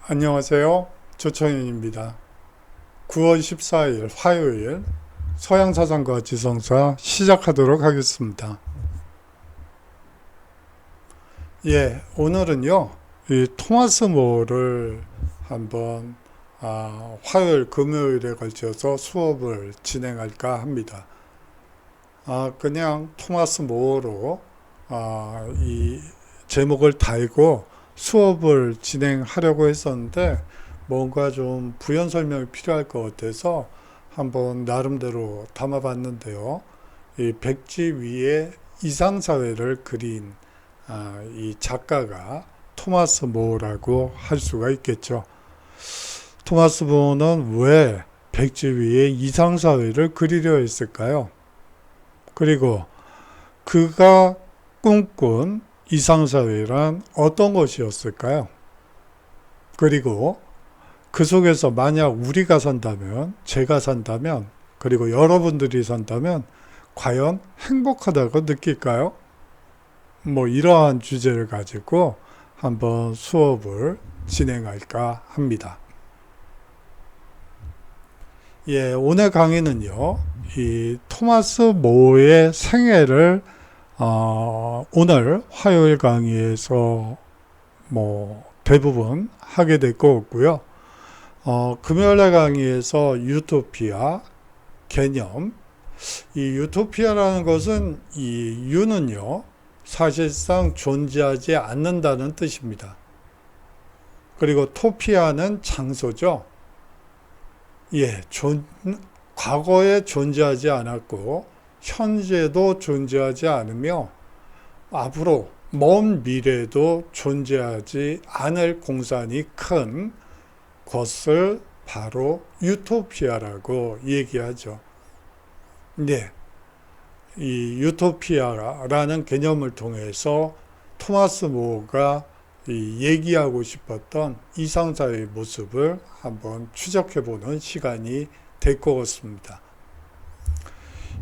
안녕하세요. 조청현입니다. 9월 14일 화요일 서양사상과 지성사 시작하도록 하겠습니다. 오늘은요, 이 토마스 모어를 한번 화요일, 금요일에 걸쳐서 수업을 진행할까 합니다. 그냥 토마스 모어로 이 제목을 달고 수업을 진행하려고 했었는데 뭔가 좀 부연 설명이 필요할 것 같아서 한번 나름대로 담아봤는데요. 이 백지 위에 이상사회를 그린 이 작가가 토마스 모어라고 할 수가 있겠죠. 토마스 모어는 왜 백지 위에 이상사회를 그리려 했을까요? 그리고 그가 꿈꾼 이상사회란 어떤 것이었을까요? 그리고 그 속에서 만약 우리가 산다면, 제가 산다면, 그리고 여러분들이 산다면 과연 행복하다고 느낄까요? 이러한 주제를 가지고 한번 수업을 진행할까 합니다. 오늘 강의는요, 이 토마스 모어의 생애를 오늘 화요일 강의에서 대부분 하게 될 것 같고요. 금요일 강의에서 유토피아 개념, 이 유토피아라는 것은 이 유는요, 사실상 존재하지 않는다는 뜻입니다. 그리고 토피아는 장소죠. 과거에 존재하지 않았고 현재도 존재하지 않으며 앞으로 먼 미래도 존재하지 않을 공산이 큰 것을 바로 유토피아라고 얘기하죠. 이 유토피아라는 개념을 통해서 토마스 모어가 얘기하고 싶었던 이상사회의 모습을 한번 추적해보는 시간이 될 것 같습니다.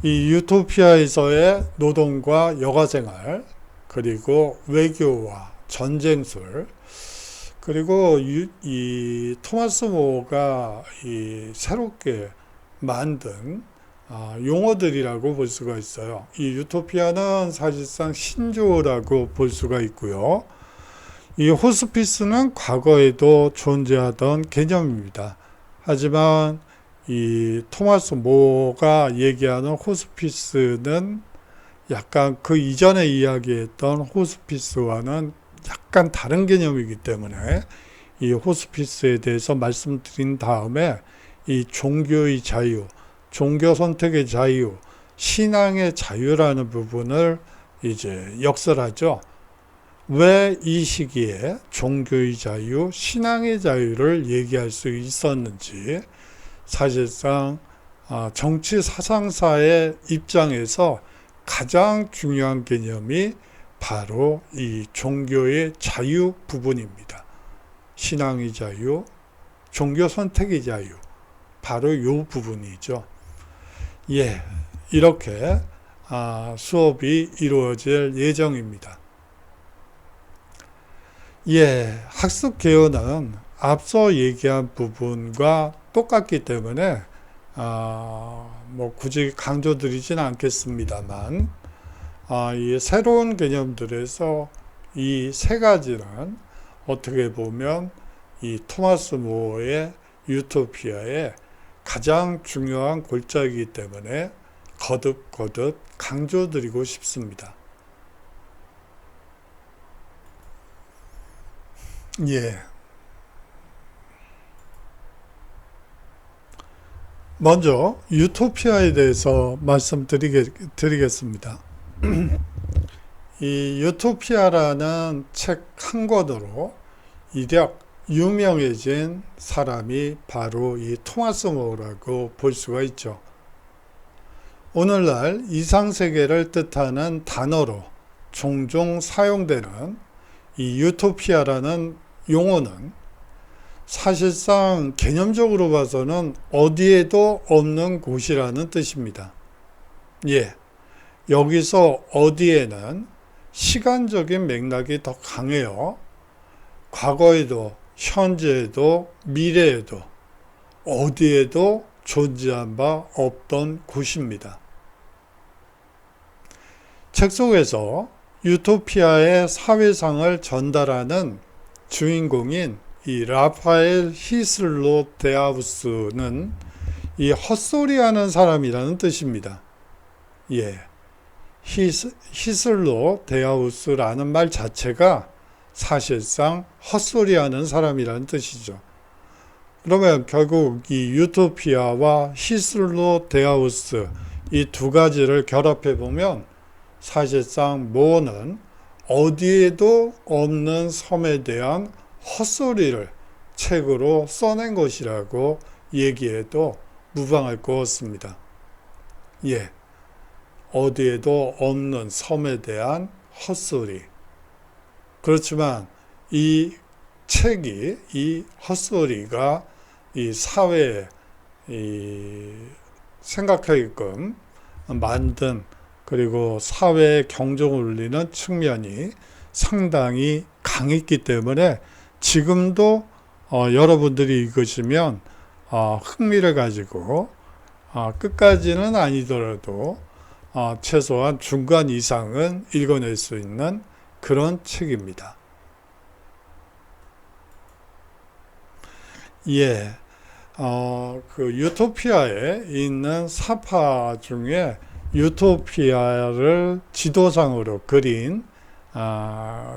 이 유토피아에서의 노동과 여가생활, 그리고 외교와 전쟁술, 그리고 이 토마스 모어가 새롭게 만든 용어들이라고 볼 수가 있어요. 이 유토피아는 사실상 신조어라고 볼 수가 있고요. 이 호스피스는 과거에도 존재하던 개념입니다. 하지만 이 토마스 모어가 얘기하는 호스피스는 약간 그 이전에 이야기했던 호스피스와는 약간 다른 개념이기 때문에 이 호스피스에 대해서 말씀드린 다음에 이 종교의 자유, 종교 선택의 자유, 신앙의 자유라는 부분을 이제 역설하죠. 왜 이 시기에 종교의 자유, 신앙의 자유를 얘기할 수 있었는지, 사실상 정치 사상사의 입장에서 가장 중요한 개념이 바로 이 종교의 자유 부분입니다. 신앙의 자유, 종교 선택의 자유, 바로 이 부분이죠. 이렇게 수업이 이루어질 예정입니다. 학습 개요는 앞서 얘기한 부분과 똑같기 때문에 굳이 강조드리진 않겠습니다만 이 새로운 개념들에서 이 세 가지는 어떻게 보면 이 토마스 모어의 유토피아의 가장 중요한 골자이기 때문에 거듭 강조드리고 싶습니다. 먼저 유토피아에 대해서 말씀드리겠습니다. 이 유토피아라는 책 한 권으로 이력 유명해진 사람이 바로 이 토마스 모어라고 볼 수가 있죠. 오늘날 이상세계를 뜻하는 단어로 종종 사용되는 이 유토피아라는 용어는 사실상 개념적으로 봐서는 어디에도 없는 곳이라는 뜻입니다. 여기서 어디에는 시간적인 맥락이 더 강해요. 과거에도 현재에도 미래에도 어디에도 존재한 바 없던 곳입니다. 책 속에서 유토피아의 사회상을 전달하는 주인공인 이 라파엘 히슬로 데아우스는 이 헛소리하는 사람이라는 뜻입니다. 예, 히슬로 데아우스라는 말 자체가 사실상 헛소리하는 사람이라는 뜻이죠. 그러면 결국 이 유토피아와 히슬로 데아우스 이 두 가지를 결합해 보면 사실상 모어는 어디에도 없는 섬에 대한 헛소리를 책으로 써낸 것이라고 얘기해도 무방할 것 같습니다. 예, 어디에도 없는 섬에 대한 헛소리. 그렇지만 이 책이 이 헛소리가 이 사회에 생각하게끔 만든 그리고 사회에 경종을 울리는 측면이 상당히 강했기 때문에 지금도 여러분들이 읽으시면 흥미를 가지고 끝까지는 아니더라도 최소한 중간 이상은 읽어낼 수 있는 그런 책입니다. 예, 그 유토피아에 있는 사파 중에 유토피아를 지도상으로 그린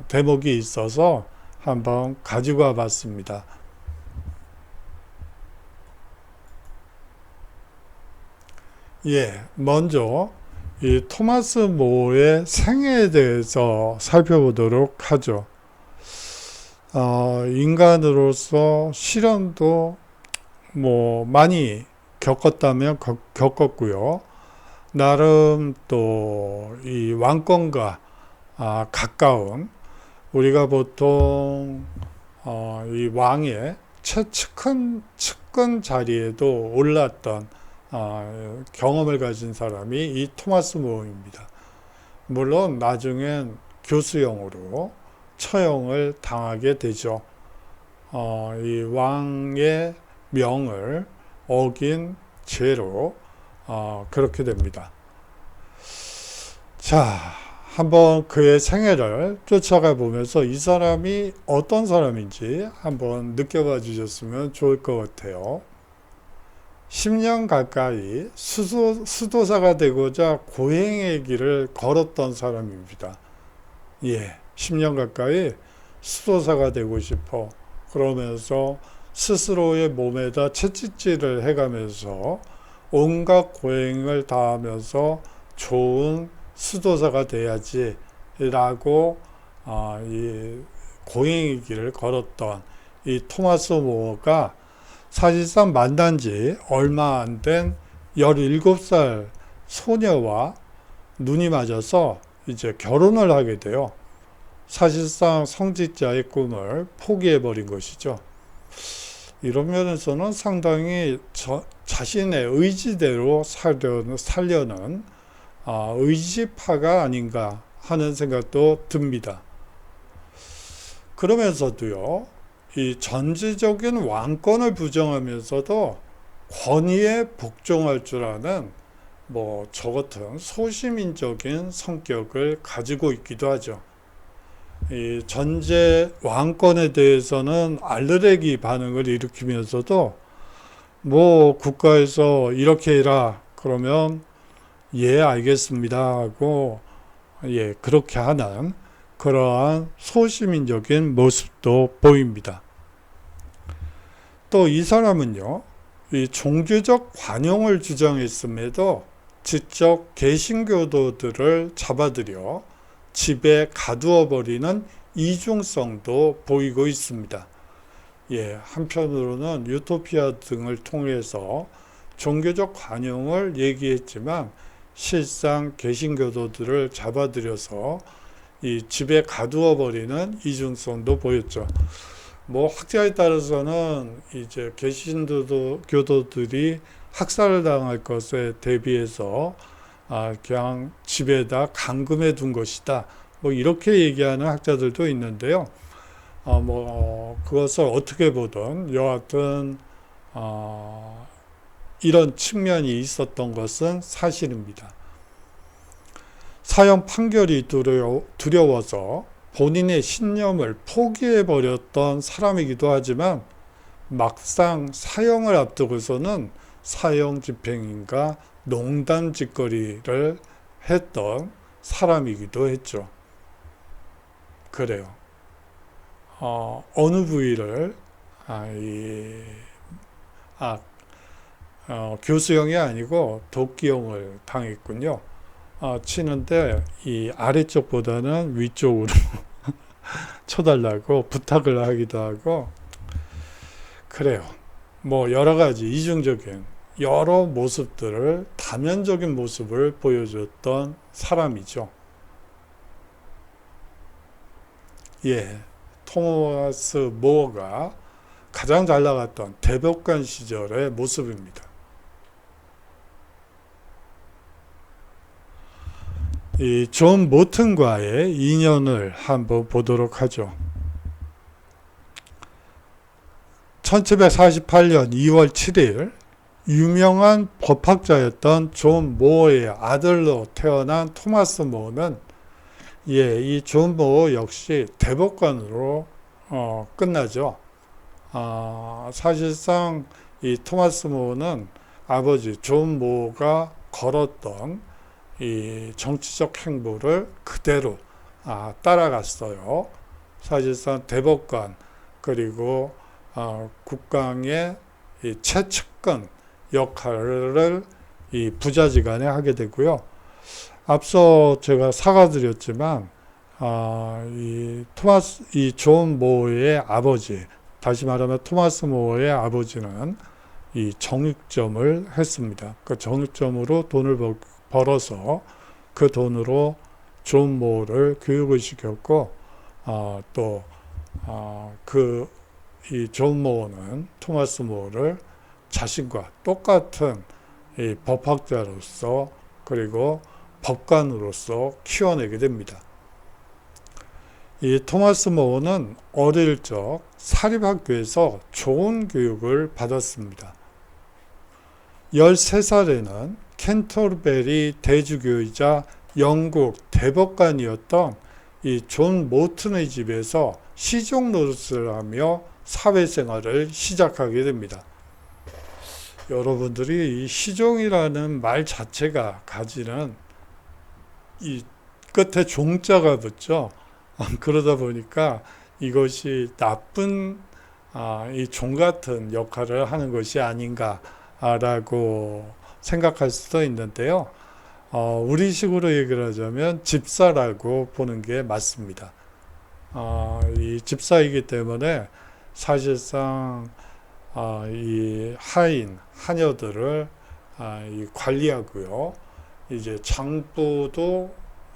대목이 있어서 한번 가지고 와 봤습니다. 예, 먼저 이 토마스 모어의 생애에 대해서 살펴보도록 하죠. 인간으로서 시련도 많이 겪었다면 겪었고요. 나름 또 이 왕권과 가까운 우리가 보통 이 왕의 최측근 자리에도 올랐던 경험을 가진 사람이 이 토마스 모어입니다. 물론 나중엔 교수형으로 처형을 당하게 되죠. 이 왕의 명을 어긴 죄로 그렇게 됩니다. 자, 한번 그의 생애를 쫓아가 보면서 이 사람이 어떤 사람인지 한번 느껴봐 주셨으면 좋을 것 같아요. 10년 가까이 수도사가 되고자 고행의 길을 걸었던 사람입니다. 예, 10년 가까이 수도사가 되고 싶어 그러면서 스스로의 몸에다 채찍질을 해가면서 온갖 고행을 다하면서 좋은 수도사가 돼야지 라고 이 고행의 길을 걸었던 이 토마스 모어가 사실상 만난 지 얼마 안 된 17살 소녀와 눈이 맞아서 이제 결혼을 하게 돼요. 사실상 성직자의 꿈을 포기해버린 것이죠. 이런 면에서는 상당히 자신의 의지대로 살려는 의지파가 아닌가 하는 생각도 듭니다. 그러면서도요, 이 전지적인 왕권을 부정하면서도 권위에 복종할 줄 아는 저 같은 소시민적인 성격을 가지고 있기도 하죠. 이 전제 왕권에 대해서는 알레르기 반응을 일으키면서도 국가에서 이렇게 해라 그러면 예 알겠습니다 하고 예 그렇게 하는 그러한 소시민적인 모습도 보입니다. 또 이 사람은요, 이 종교적 관용을 주장했음에도 직접 개신교도들을 잡아들여 집에 가두어 버리는 이중성도 보이고 있습니다. 예, 한편으로는 유토피아 등을 통해서 종교적 관용을 얘기했지만 실상 개신교도들을 잡아들여서 이 집에 가두어 버리는 이중성도 보였죠. 학자에 따라서는 이제 개신교도들이 학살을 당할 것에 대비해서 그냥 집에다 감금해 둔 것이다. 이렇게 얘기하는 학자들도 있는데요. 그것을 어떻게 보든 여하튼 이런 측면이 있었던 것은 사실입니다. 사형 판결이 두려워서 본인의 신념을 포기해버렸던 사람이기도 하지만 막상 사형을 앞두고서는 사형 집행인과 농단 짓거리를 했던 사람이기도 했죠. 그래요. 어느 부위를 교수형이 아니고 도끼형을 당했군요. 치는데 이 아래쪽보다는 위쪽으로 쳐달라고 부탁을 하기도 하고 그래요. 여러 가지 이중적인 여러 모습들을 다면적인 모습을 보여줬던 사람이죠. 예, 토마스 모어가 가장 잘 나갔던 대법관 시절의 모습입니다. 이 존 모튼과의 인연을 한번 보도록 하죠. 1748년 2월 7일 유명한 법학자였던 존 모어의 아들로 태어난 토마스 모어는 이 존 모어 역시 대법관으로 끝나죠. 사실상 이 토마스 모어는 아버지 존 모어가 걸었던 이 정치적 행보를 그대로 따라갔어요. 사실상 대법관 그리고 국강의 이 최측근 역할을 이 부자지간에 하게 되고요. 앞서 제가 사과드렸지만 이 존 모어의 아버지, 다시 말하면 토마스 모어의 아버지는 이 정육점을 했습니다. 그 정육점으로 돈을 벌어서 그 돈으로 존 모어를 교육을 시켰고 이 존 모어는 토마스 모어를 자신과 똑같은 이 법학자로서 그리고 법관으로서 키워내게 됩니다. 이 토마스 모어는 어릴 적 사립학교에서 좋은 교육을 받았습니다. 13살에는 캔터베리 대주교이자 영국 대법관이었던 이 존 모튼의 집에서 시종 노릇을 하며 사회생활을 시작하게 됩니다. 여러분들이 이 시종이라는 말 자체가 가지는 이 끝에 종자가 붙죠. 그러다 보니까 이것이 나쁜 이 종 같은 역할을 하는 것이 아닌가라고 생각할 수도 있는데요. 우리식으로 얘기를 하자면 집사라고 보는 게 맞습니다. 이 집사이기 때문에 사실상 이 하녀들을 관리하고요. 이제 장부도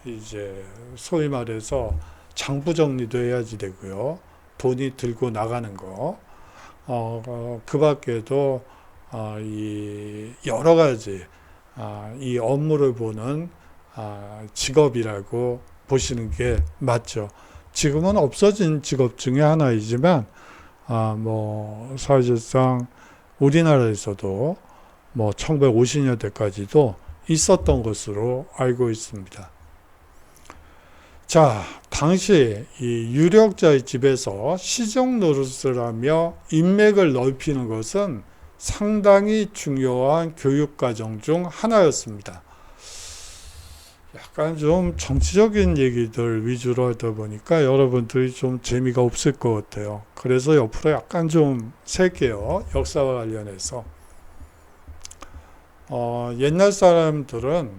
이제 소위 말해서 장부 정리도 해야지 되고요. 돈이 들고 나가는 거. 그 밖에도 이 여러 가지 이 업무를 보는 직업이라고 보시는 게 맞죠. 지금은 없어진 직업 중에 하나이지만 사실상 우리나라에서도 1950년대까지도 있었던 것으로 알고 있습니다. 자, 당시 이 유력자의 집에서 시종 노릇을 하며 인맥을 넓히는 것은 상당히 중요한 교육과정 중 하나였습니다. 약간 좀 정치적인 얘기들 위주로 하다 보니까 여러분들이 좀 재미가 없을 것 같아요. 그래서 옆으로 약간 좀 셀게요. 역사와 관련해서. 옛날 사람들은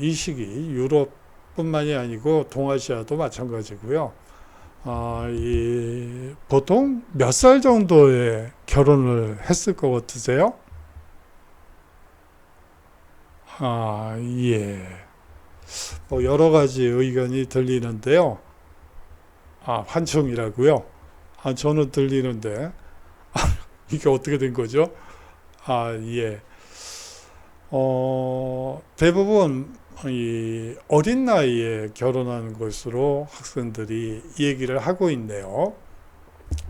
이 시기 유럽뿐만이 아니고 동아시아도 마찬가지고요. 보통 몇 살 정도에 결혼을 했을 것 같으세요? 예. 여러 가지 의견이 들리는데요. 환청이라고요? 저는 들리는데, 이게 어떻게 된 거죠? 예. 대부분 이 어린 나이에 결혼하는 것으로 학생들이 얘기를 하고 있네요.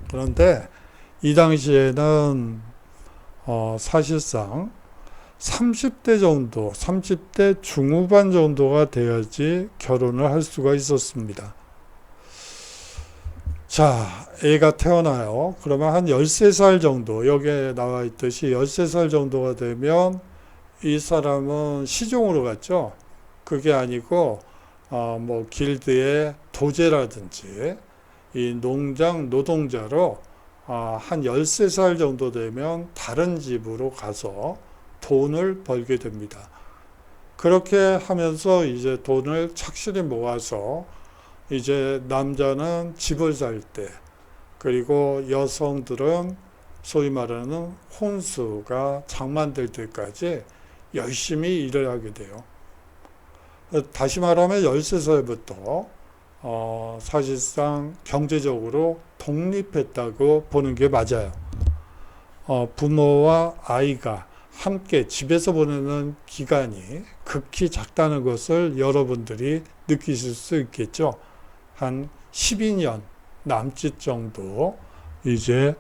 그런데 이 당시에는 사실상 30대 정도, 30대 중후반 정도가 돼야지 결혼을 할 수가 있었습니다. 자, 애가 태어나요. 그러면 한 13살 정도, 여기에 나와 있듯이 13살 정도가 되면 이 사람은 시종으로 갔죠. 그게 아니고 뭐 길드의 도제라든지 이 농장 노동자로 한 13살 정도 되면 다른 집으로 가서 돈을 벌게 됩니다. 그렇게 하면서 이제 돈을 착실히 모아서 이제 남자는 집을 살 때, 그리고 여성들은 소위 말하는 혼수가 장만될 때까지 열심히 일을 하게 돼요. 다시 말하면 13살부터 사실상 경제적으로 독립했다고 보는 게 맞아요. 부모와 아이가 함께 집에서 보내는 기간이 극히 작다는 것을 여러분들이 느끼실 수 있겠죠. 한 12년 남짓 정도 이제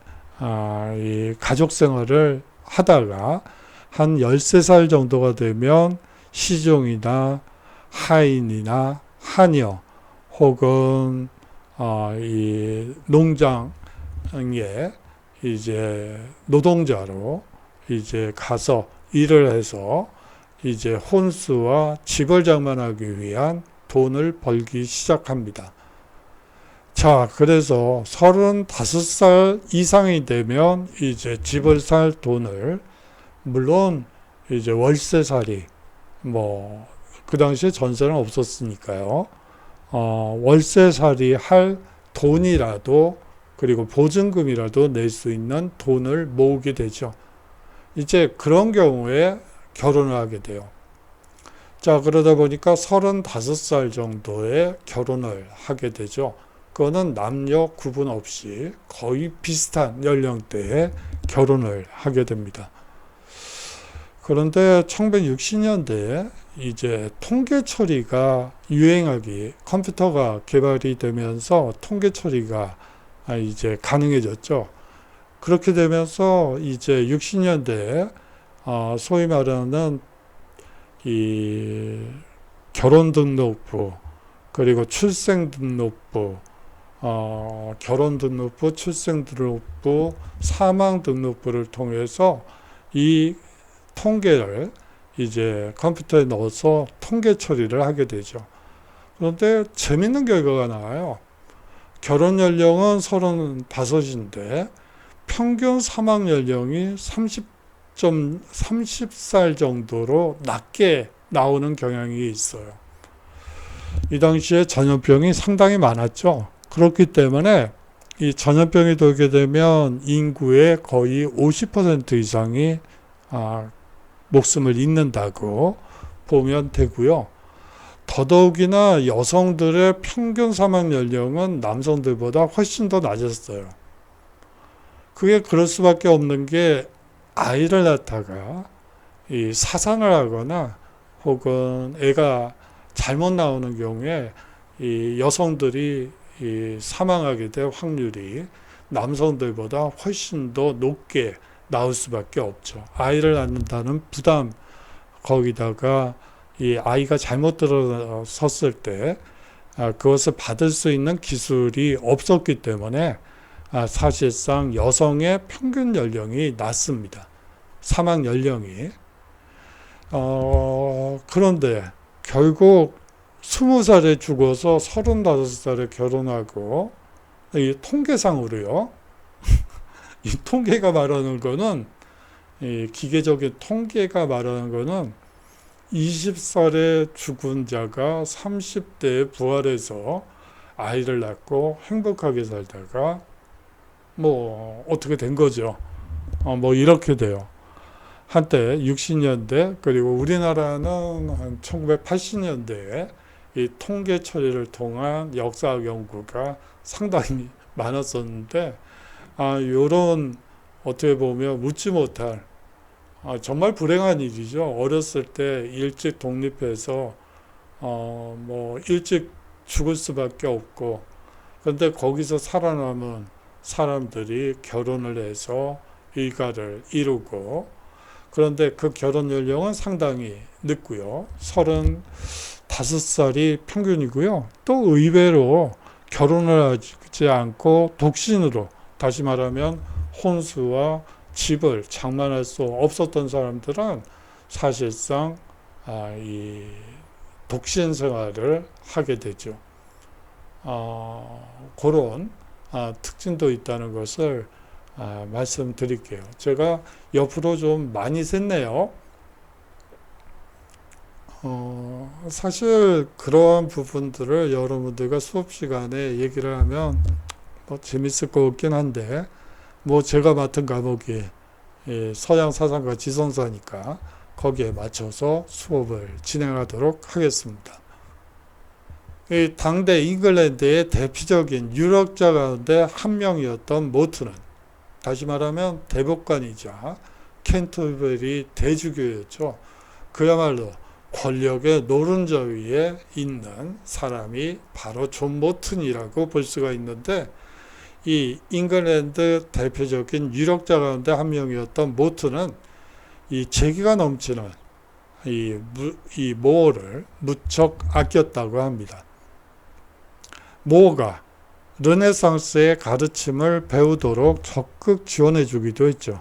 이 가족 생활을 하다가 한 13살 정도가 되면 시종이나 하인이나 하녀 혹은 이 농장에 이제 노동자로 이제 가서 일을 해서 이제 혼수와 집을 장만하기 위한 돈을 벌기 시작합니다. 자, 그래서 35살 이상이 되면 이제 집을 살 돈을, 물론 이제 월세살이, 뭐 그 당시에 전세는 없었으니까요. 월세살이 할 돈이라도, 그리고 보증금이라도 낼 수 있는 돈을 모으게 되죠. 이제 그런 경우에 결혼을 하게 돼요. 자, 그러다 보니까 35살 정도에 결혼을 하게 되죠. 그거는 남녀 구분 없이 거의 비슷한 연령대에 결혼을 하게 됩니다. 그런데 1960년대에 이제 통계 처리가 유행하기, 컴퓨터가 개발이 되면서 통계 처리가 이제 가능해졌죠. 그렇게 되면서 이제 60년대에 소위 말하는 이 결혼등록부, 그리고 출생등록부, 결혼등록부, 출생등록부, 사망등록부를 통해서 이 통계를 이제 컴퓨터에 넣어서 통계 처리를 하게 되죠. 그런데 재밌는 결과가 나와요. 결혼 연령은 35인데 평균 사망 연령이 30살 정도로 낮게 나오는 경향이 있어요. 이 당시에 전염병이 상당히 많았죠. 그렇기 때문에 이 전염병이 돌게 되면 인구의 거의 50% 이상이 목숨을 잃는다고 보면 되고요. 더더욱이나 여성들의 평균 사망 연령은 남성들보다 훨씬 더 낮았어요. 그게 그럴 수밖에 없는 게 아이를 낳다가 이 사산을 하거나 혹은 애가 잘못 나오는 경우에 이 여성들이 이 사망하게 될 확률이 남성들보다 훨씬 더 높게 나올 수밖에 없죠. 아이를 낳는다는 부담, 거기다가 이 아이가 잘못 들어섰을 때 그것을 받을 수 있는 기술이 없었기 때문에 사실상 여성의 평균 연령이 낮습니다. 사망 연령이. 그런데 결국 20살에 죽어서 35살에 결혼하고, 이 통계상으로요. 이 통계가 말하는 거는, 이 기계적인 통계가 말하는 거는 20살에 죽은 자가 30대에 부활해서 아이를 낳고 행복하게 살다가 뭐 어떻게 된 거죠. 뭐 이렇게 돼요. 한때 60년대, 그리고 우리나라는 한 1980년대에 이 통계 처리를 통한 역사 연구가 상당히 많았었는데, 요런 어떻게 보면 묻지 못할 정말 불행한 일이죠. 어렸을 때 일찍 독립해서 뭐 일찍 죽을 수밖에 없고, 그런데 거기서 살아남은 사람들이 결혼을 해서 일가를 이루고, 그런데 그 결혼 연령은 상당히 늦고요. 35살이 평균이고요. 또 의외로 결혼을 하지 않고 독신으로, 다시 말하면 혼수와 집을 장만할 수 없었던 사람들은 사실상 이 독신 생활을 하게 되죠. 그런 특징도 있다는 것을 말씀드릴게요. 제가 옆으로 좀 많이 샜네요. 사실 그러한 부분들을 여러분들과 수업 시간에 얘기를 하면 뭐 재밌을 것 같긴 한데, 뭐 제가 맡은 과목이 서양 사상과 지성사니까 거기에 맞춰서 수업을 진행하도록 하겠습니다. 이 당대 잉글랜드의 대표적인 유력자 가운데 한 명이었던 모트는, 다시 말하면 대법관이자 캔터베리 대주교였죠. 그야말로 권력의 노른자 위에 있는 사람이 바로 존 모튼이라고 볼 수가 있는데, 이 잉글랜드 대표적인 유력자 가운데 한 명이었던 모튼은 이 재기가 넘치는 이 모어를 무척 아꼈다고 합니다. 모어가 르네상스의 가르침을 배우도록 적극 지원해 주기도 했죠.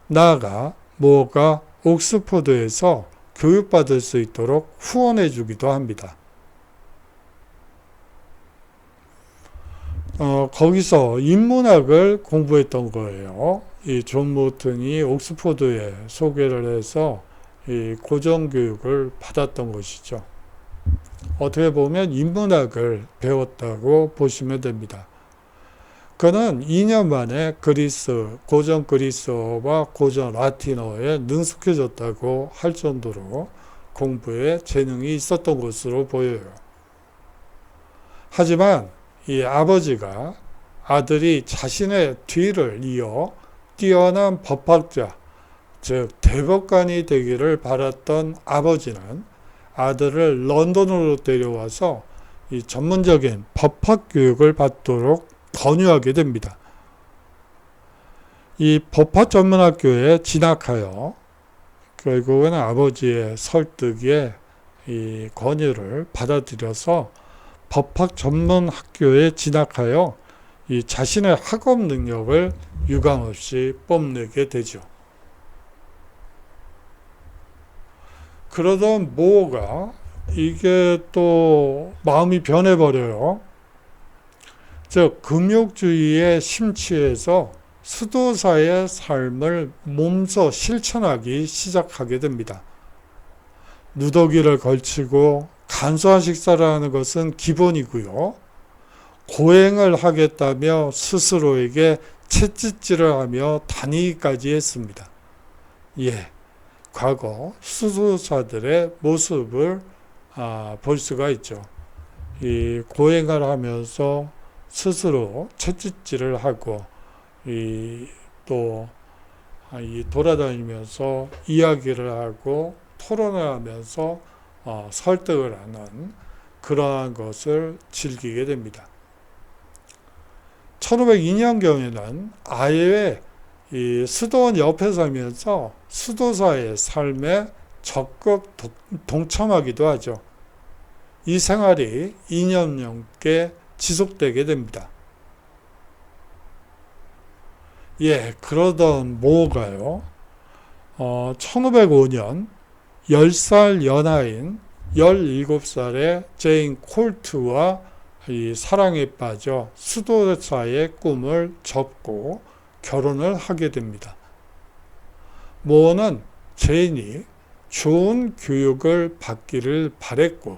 나아가 모어가 옥스퍼드에서 교육받을 수 있도록 후원해 주기도 합니다. 거기서 인문학을 공부했던 거예요. 이 존 모튼이 옥스퍼드에 소개를 해서 이 고정교육을 받았던 것이죠. 어떻게 보면 인문학을 배웠다고 보시면 됩니다. 그는 2년 만에 고전 그리스어와 고전 라틴어에 능숙해졌다고 할 정도로 공부에 재능이 있었던 것으로 보여요. 하지만 이 아버지가 아들이 자신의 뒤를 이어 뛰어난 법학자, 즉 대법관이 되기를 바랐던 아버지는 아들을 런던으로 데려와서 이 전문적인 법학 교육을 받도록 권유하게 됩니다. 이 법학 전문학교에 진학하여 결국은 아버지의 설득에 이 권유를 받아들여서 법학 전문학교에 진학하여 이 자신의 학업 능력을 유감없이 뽐내게 되죠. 그러던 모어가 이게 또 마음이 변해버려요. 즉 금욕주의에 심취해서 수도사의 삶을 몸소 실천하기 시작하게 됩니다. 누더기를 걸치고 간소한 식사를 하는 것은 기본이고요. 고행을 하겠다며 스스로에게 채찍질을 하며 다니기까지 했습니다. 과거 수도사들의 모습을 볼 수가 있죠. 이 고행을 하면서 스스로 채찍질을 하고 또 돌아다니면서 이야기를 하고 토론을 하면서 설득을 하는 그러한 것을 즐기게 됩니다. 1502년경에는 아예 이 수도원 옆에 살면서 수도사의 삶에 적극 동참하기도 하죠. 이 생활이 2년 넘게 지속되게 됩니다. 그러던 모어가요, 1505년 10살 연하인 17살의 제인 콜트와 이 사랑에 빠져 수도사의 꿈을 접고 결혼을 하게 됩니다. 모어는 제인이 좋은 교육을 받기를 바랬고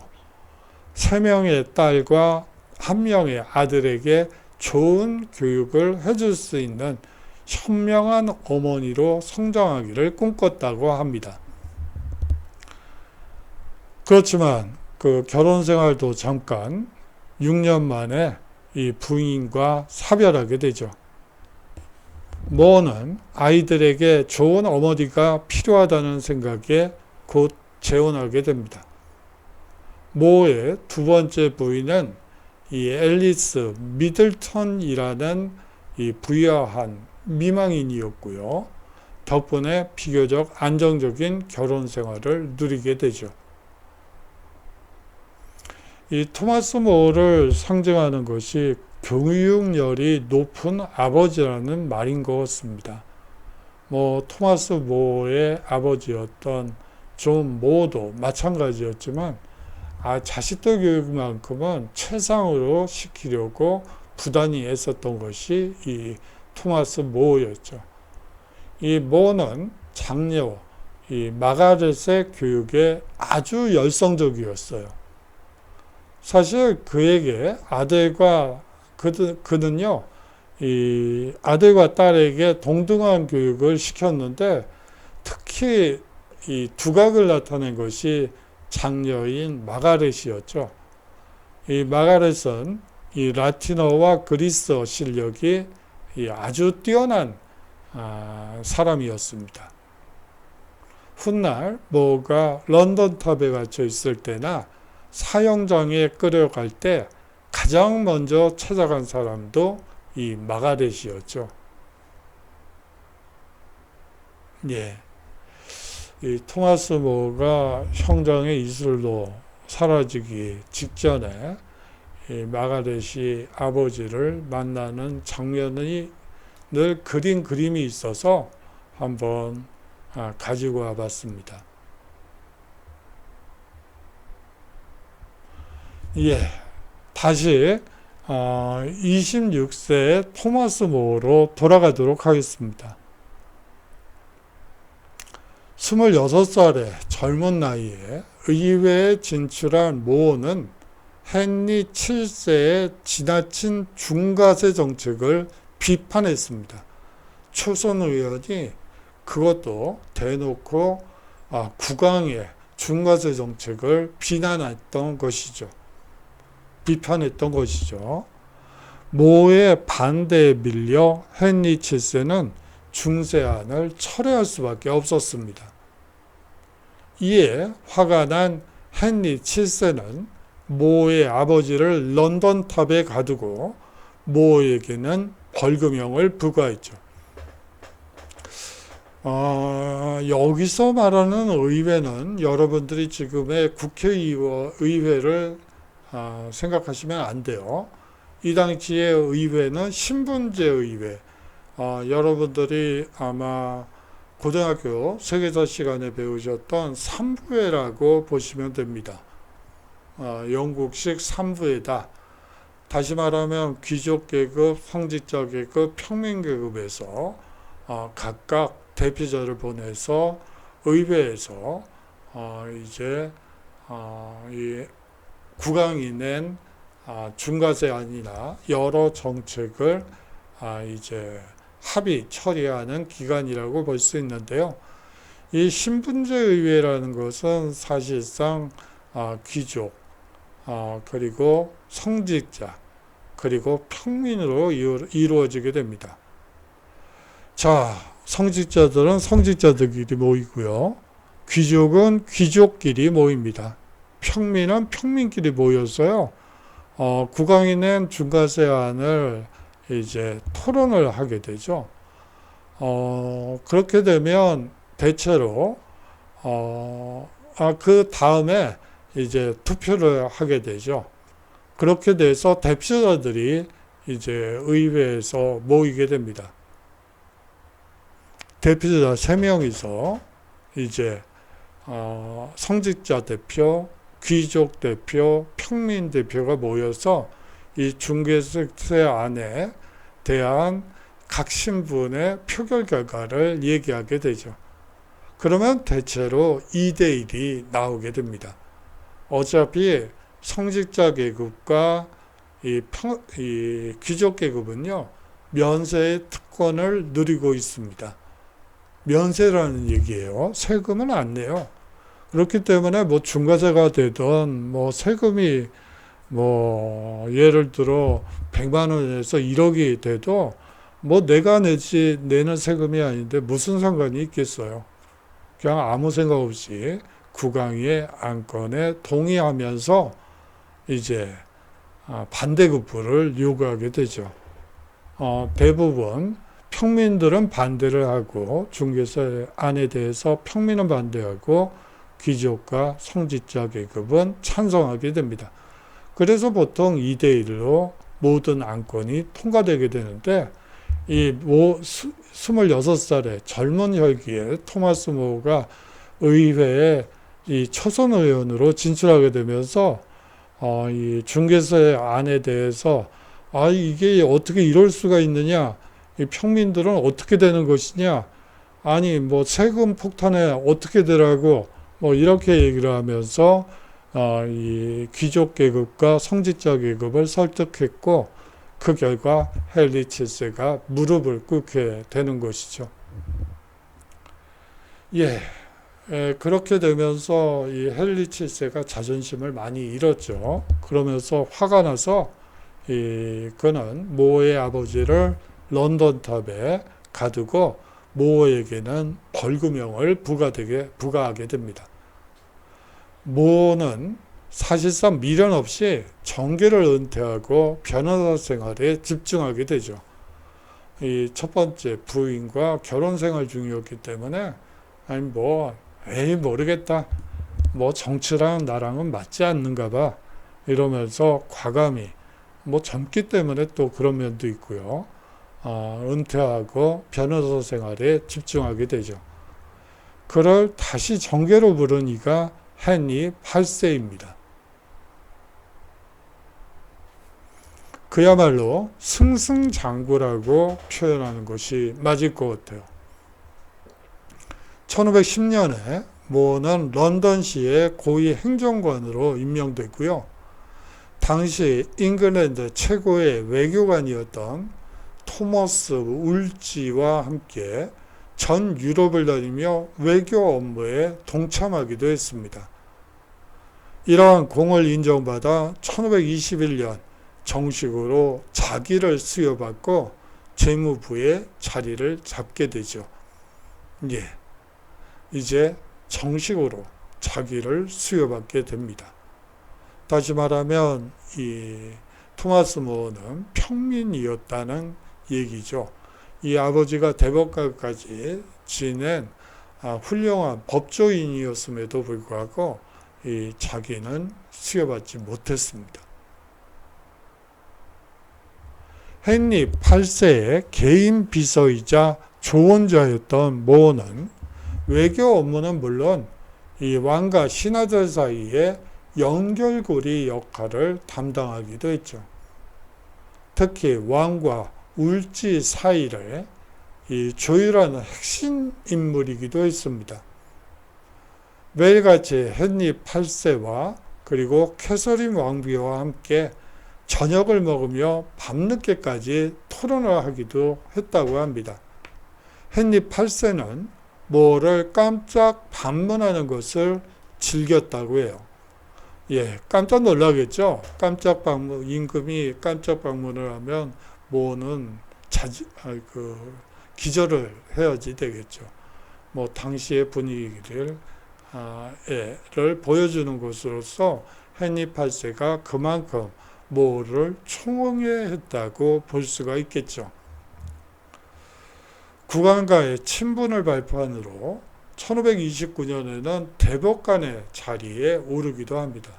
3명의 딸과 1명의 아들에게 좋은 교육을 해줄 수 있는 현명한 어머니로 성장하기를 꿈꿨다고 합니다. 그렇지만 그 결혼 생활도 잠깐 6년 만에 이 부인과 사별하게 되죠. 모어는 아이들에게 좋은 어머니가 필요하다는 생각에 곧 재혼하게 됩니다. 모의 두 번째 부인은 이 앨리스 미들턴이라는 이 부유한 미망인이었고요. 덕분에 비교적 안정적인 결혼 생활을 누리게 되죠. 이 토마스 모어를 상징하는 것이 교육열이 높은 아버지라는 말인 것 같습니다. 토마스 모어의 아버지였던 존 모어도 마찬가지였지만 자식들 교육만큼은 최상으로 시키려고 부단히 애썼던 것이 이 토마스 모어였죠. 이 모어는 장녀 이 마가렛의 교육에 아주 열성적이었어요. 사실 그에게 그는요, 이 아들과 딸에게 동등한 교육을 시켰는데 특히 이 두각을 나타낸 것이 장녀인 마가렛이었죠. 이 마가렛은 이 라틴어와 그리스어 실력이 아주 뛰어난 사람이었습니다. 훗날 모어가 런던 탑에 갇혀 있을 때나 사형장에 끌어갈 때 가장 먼저 찾아간 사람도 이 마가렛이었죠. 예. 이 토마스 모어가 형장의 이슬로 사라지기 직전에 이 마가렛이 아버지를 만나는 장면이 늘 그린 그림이 있어서 한번 가지고 와봤습니다. 예, 다시 26세의 토마스 모어로 돌아가도록 하겠습니다. 26살의 젊은 나이에 의회에 진출한 모어는 헨리 7세의 지나친 중과세 정책을 비판했습니다. 초선 의원이 그것도 대놓고 국왕의 중과세 정책을 비판했던 것이죠. 모어의 반대에 밀려 헨리 7세는 중세안을 철회할 수밖에 없었습니다. 이에 화가 난 헨리 7세는 모어의 아버지를 런던 탑에 가두고 모어에게는 벌금형을 부과했죠. 여기서 말하는 의회는 여러분들이 지금의 국회의회를 생각하시면 안 돼요. 이 당시의 의회는 신분제 의회. 여러분들이 아마 고등학교 세계사 시간에 배우셨던 3부회라고 보시면 됩니다. 영국식 3부회다. 다시 말하면 귀족계급, 성직자계급, 평민계급에서 각각 대표자를 보내서 의회에서 이 국왕이 낸 중과세안이나 여러 정책을 합의 처리하는 기관이라고 볼 수 있는데요. 이 신분제 의회라는 것은 사실상 귀족, 그리고 성직자, 그리고 평민으로 이루어지게 됩니다. 자, 성직자들은 성직자들끼리 모이고요. 귀족은 귀족끼리 모입니다. 평민은 평민끼리 모였어요. 국왕이 낸 중과세안을 토론을 하게 되죠. 그렇게 되면 대체로 그 다음에 투표를 하게 되죠. 그렇게 돼서 대표자들이 의회에서 모이게 됩니다. 대표자 3명이서 성직자 대표, 귀족 대표, 평민 대표가 모여서 이 중과세안에 대한 각 신분의 표결 결과를 얘기하게 되죠. 그러면 대체로 2대1이 나오게 됩니다. 어차피 성직자 계급과 이 귀족 계급은요, 면세의 특권을 누리고 있습니다. 면세라는 얘기예요. 세금은 안 내요. 그렇기 때문에 중과세가 되던 세금이 예를 들어 100만 원에서 1억이 돼도 내가 내는 세금이 아닌데 무슨 상관이 있겠어요. 그냥 아무 생각 없이 국왕의 안건에 동의하면서 이제 반대급부를 요구하게 되죠. 대부분 평민들은 반대를 하고 중개사 안에 대해서 평민은 반대하고 귀족과 성직자 계급은 찬성하게 됩니다. 그래서 보통 2대1로 모든 안건이 통과되게 되는데 이 26살의 젊은 혈기에 토마스 모어가 의회에 이 초선 의원으로 진출하게 되면서 이 중개사의 안에 대해서 이게 어떻게 이럴 수가 있느냐, 이 평민들은 어떻게 되는 것이냐, 아니 뭐 세금 폭탄에 어떻게 되라고 뭐 이렇게 얘기를 하면서 이 귀족 계급과 성직자 계급을 설득했고 그 결과 헨리 7세가 무릎을 꿇게 되는 것이죠. 그렇게 되면서 이 헨리 7세가 자존심을 많이 잃었죠. 그러면서 화가 나서 그는 모어의 아버지를 런던탑에 가두고 모어에게는 벌금형을 부과하게 됩니다. 모어는 사실상 미련 없이 정계를 은퇴하고 변호사 생활에 집중하게 되죠. 이 첫 번째 부인과 결혼 생활 중이었기 때문에 모르겠다. 뭐 정치랑 나랑은 맞지 않는가 봐. 이러면서 과감히 젊기 때문에 또 그런 면도 있고요. 은퇴하고 변호사 생활에 집중하게 되죠. 그를 다시 정계로 부른 이가 헨리 8세입니다. 그야말로 승승장구라고 표현하는 것이 맞을 것 같아요. 1510년에 모어는 런던시의 고위 행정관으로 임명됐고요. 당시 잉글랜드 최고의 외교관이었던 토머스 울지와 함께 전 유럽을 다니며 외교 업무에 동참하기도 했습니다. 이러한 공을 인정받아 1521년 정식으로 자기를 수여받고 재무부의 자리를 잡게 되죠. 이제 정식으로 자기를 수여받게 됩니다. 다시 말하면 이 토마스 모어는 평민이었다는 얘기죠. 이 아버지가 대법관까지 지낸 훌륭한 법조인이었음에도 불구하고 자기는 수여받지 못했습니다. 헨리 8세의 개인 비서이자 조언자였던 모어는 외교 업무는 물론 이 왕과 신하들 사이에 연결고리 역할을 담당하기도 했죠. 특히 왕과 울지 사이를 조율하는 핵심 인물이기도 했습니다. 매일같이 헨리 8세와 그리고 캐서린 왕비와 함께 저녁을 먹으며 밤늦게까지 토론을 하기도 했다고 합니다. 헨리 8세는 모어를 깜짝 방문하는 것을 즐겼다고 해요. 깜짝 놀라겠죠? 임금이 깜짝 방문을 하면 모어는 기절을 해야지 되겠죠. 당시의 분위기를 보여주는 것으로서 헨리 8세가 그만큼 모어를 총애했다고 볼 수가 있겠죠. 국왕과의 친분을 발판으로 1529년에는 대법관의 자리에 오르기도 합니다.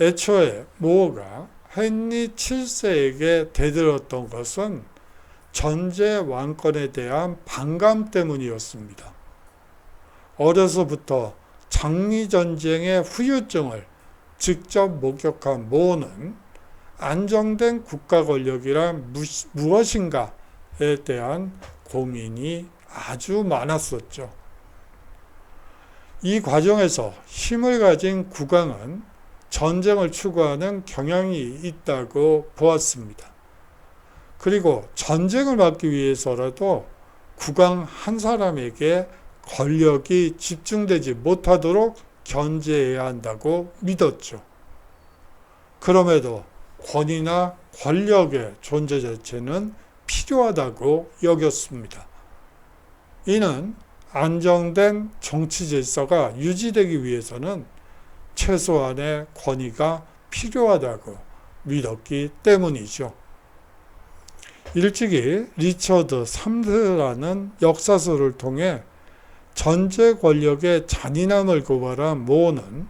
애초에 모어가 헨리 7세에게 대들었던 것은 전제 왕권에 대한 반감 때문이었습니다. 어려서부터 장미전쟁의 후유증을 직접 목격한 모어는 안정된 국가 권력이란 무엇인가에 대한 고민이 아주 많았었죠. 이 과정에서 힘을 가진 국왕은 전쟁을 추구하는 경향이 있다고 보았습니다. 그리고 전쟁을 막기 위해서라도 국왕 한 사람에게 권력이 집중되지 못하도록 견제해야 한다고 믿었죠. 그럼에도 권위나 권력의 존재 자체는 필요하다고 여겼습니다. 이는 안정된 정치 질서가 유지되기 위해서는 최소한의 권위가 필요하다고 믿었기 때문이죠. 일찍이 리처드 3세라는 역사서를 통해 전제 권력의 잔인함을 고발한 모어는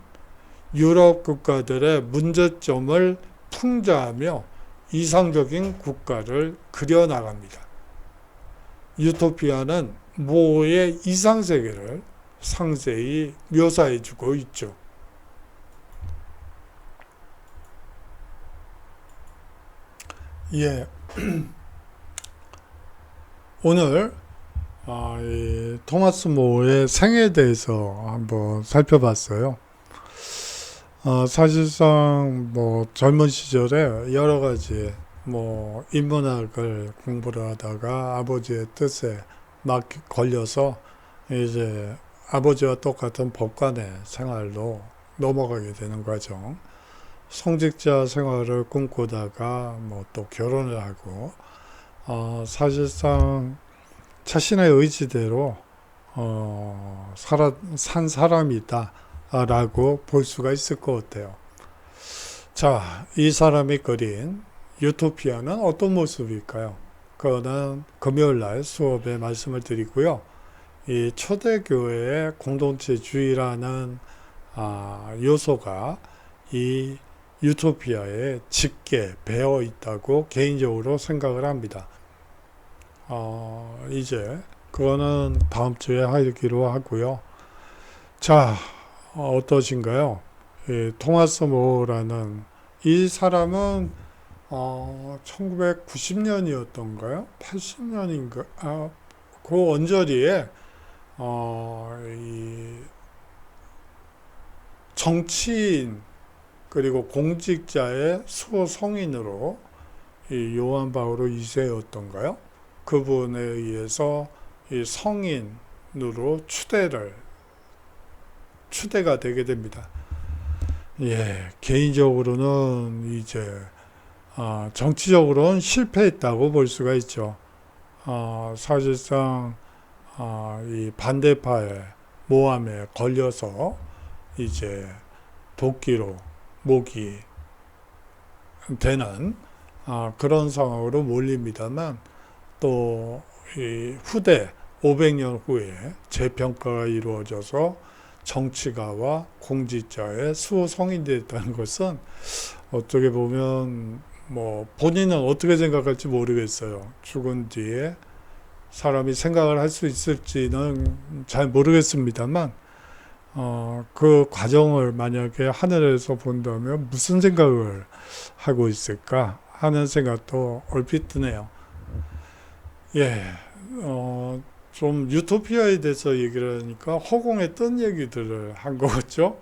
유럽 국가들의 문제점을 풍자하며 이상적인 국가를 그려나갑니다. 유토피아는 모어의 이상세계를 상세히 묘사해주고 있죠. 예. 오늘 이 토마스 모어의 생애에 대해서 한번 살펴봤어요. 사실상 뭐 젊은 시절에 여러 가지 뭐 인문학을 공부를 하다가 아버지의 뜻에 막 걸려서 이제 아버지와 똑같은 법관의 생활로 넘어가게 되는 과정. 성직자 생활을 꿈꾸다가 뭐 또 결혼을 하고 사실상 자신의 의지대로 산 사람이다 라고 볼 수가 있을 것 같아요. 자, 이 사람이 그린 유토피아는 어떤 모습일까요? 그거는 금요일날 수업에 말씀을 드리고요. 이 초대교회의 공동체주의라는 요소가 이 유토피아에 짙게 배어 있다고 개인적으로 생각을 합니다. 이제 그거는 다음 주에 하기로 하고요. 자, 어떠신가요? 이 토마스 모어라는 이 사람은 1990년이었던가요? 80년인가? 그 언저리에 이 정치인 그리고 공직자의 수호성인으로 이 요한 바오로 2세였던가요? 그분에 의해서 이 성인으로 추대가 되게 됩니다. 예, 개인적으로는 이제 정치적으로는 실패했다고 볼 수가 있죠. 사실상 이 반대파의 모함에 걸려서 이제 도끼로 목이 되는 그런 상황으로 몰립니다만 또 이 후대 500년 후에 재평가가 이루어져서 정치가와 공직자의 수호성인이 됐다는 것은 어떻게 보면 뭐 본인은 어떻게 생각할지 모르겠어요. 죽은 뒤에 사람이 생각을 할 수 있을지는 잘 모르겠습니다만 그 과정을 만약에 하늘에서 본다면 무슨 생각을 하고 있을까 하는 생각도 얼핏 드네요. 예, 좀 유토피아에 대해서 얘기를 하니까 허공에 뜬 얘기들을 한 것 같죠?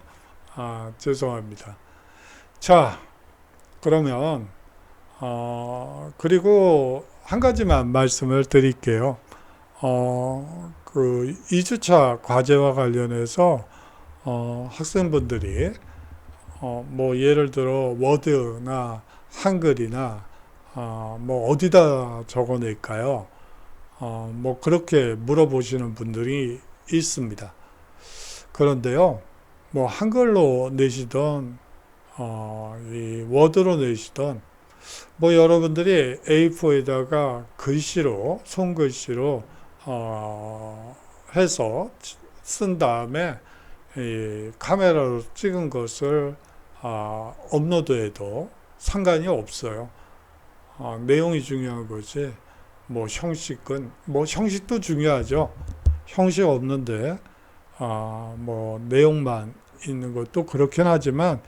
죄송합니다. 자, 그러면 그리고 한 가지만 말씀을 드릴게요. 그 2주차 과제와 관련해서 학생분들이 뭐 예를 들어 워드나 한글이나 뭐 어디다 적어낼까요? 뭐 그렇게 물어보시는 분들이 있습니다. 그런데요, 뭐 한글로 내시던 이 워드로 내시던 뭐 여러분들이 A4에다가 글씨로 손글씨로 해서 쓴 다음에 이 카메라로 찍은 것을 업로드해도 상관이 없어요. 내용이 중요한 거지. 뭐 형식은 뭐 형식도 중요하죠. 형식 없는데 뭐 내용만 있는 것도 그렇긴 하지만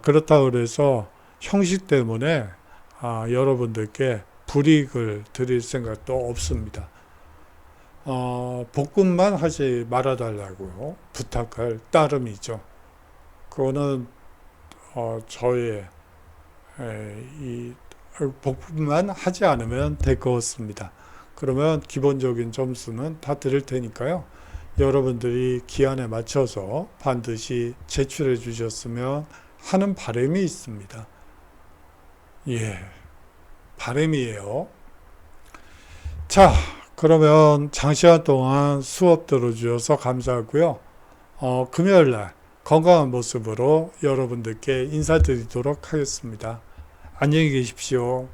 그렇다고 그래서 형식 때문에 여러분들께 불이익을 드릴 생각도 없습니다. 복습만 하지 말아달라고 부탁할 따름이죠. 그거는 저의 이 복습만 하지 않으면 될 것 같습니다. 그러면 기본적인 점수는 다 드릴 테니까요. 여러분들이 기한에 맞춰서 반드시 제출해 주셨으면 하는 바람이 있습니다. 예, 바람이에요. 자, 그러면 장시간 동안 수업 들어주셔서 감사하고요. 금요일 날 건강한 모습으로 여러분들께 인사드리도록 하겠습니다. 안녕히 계십시오.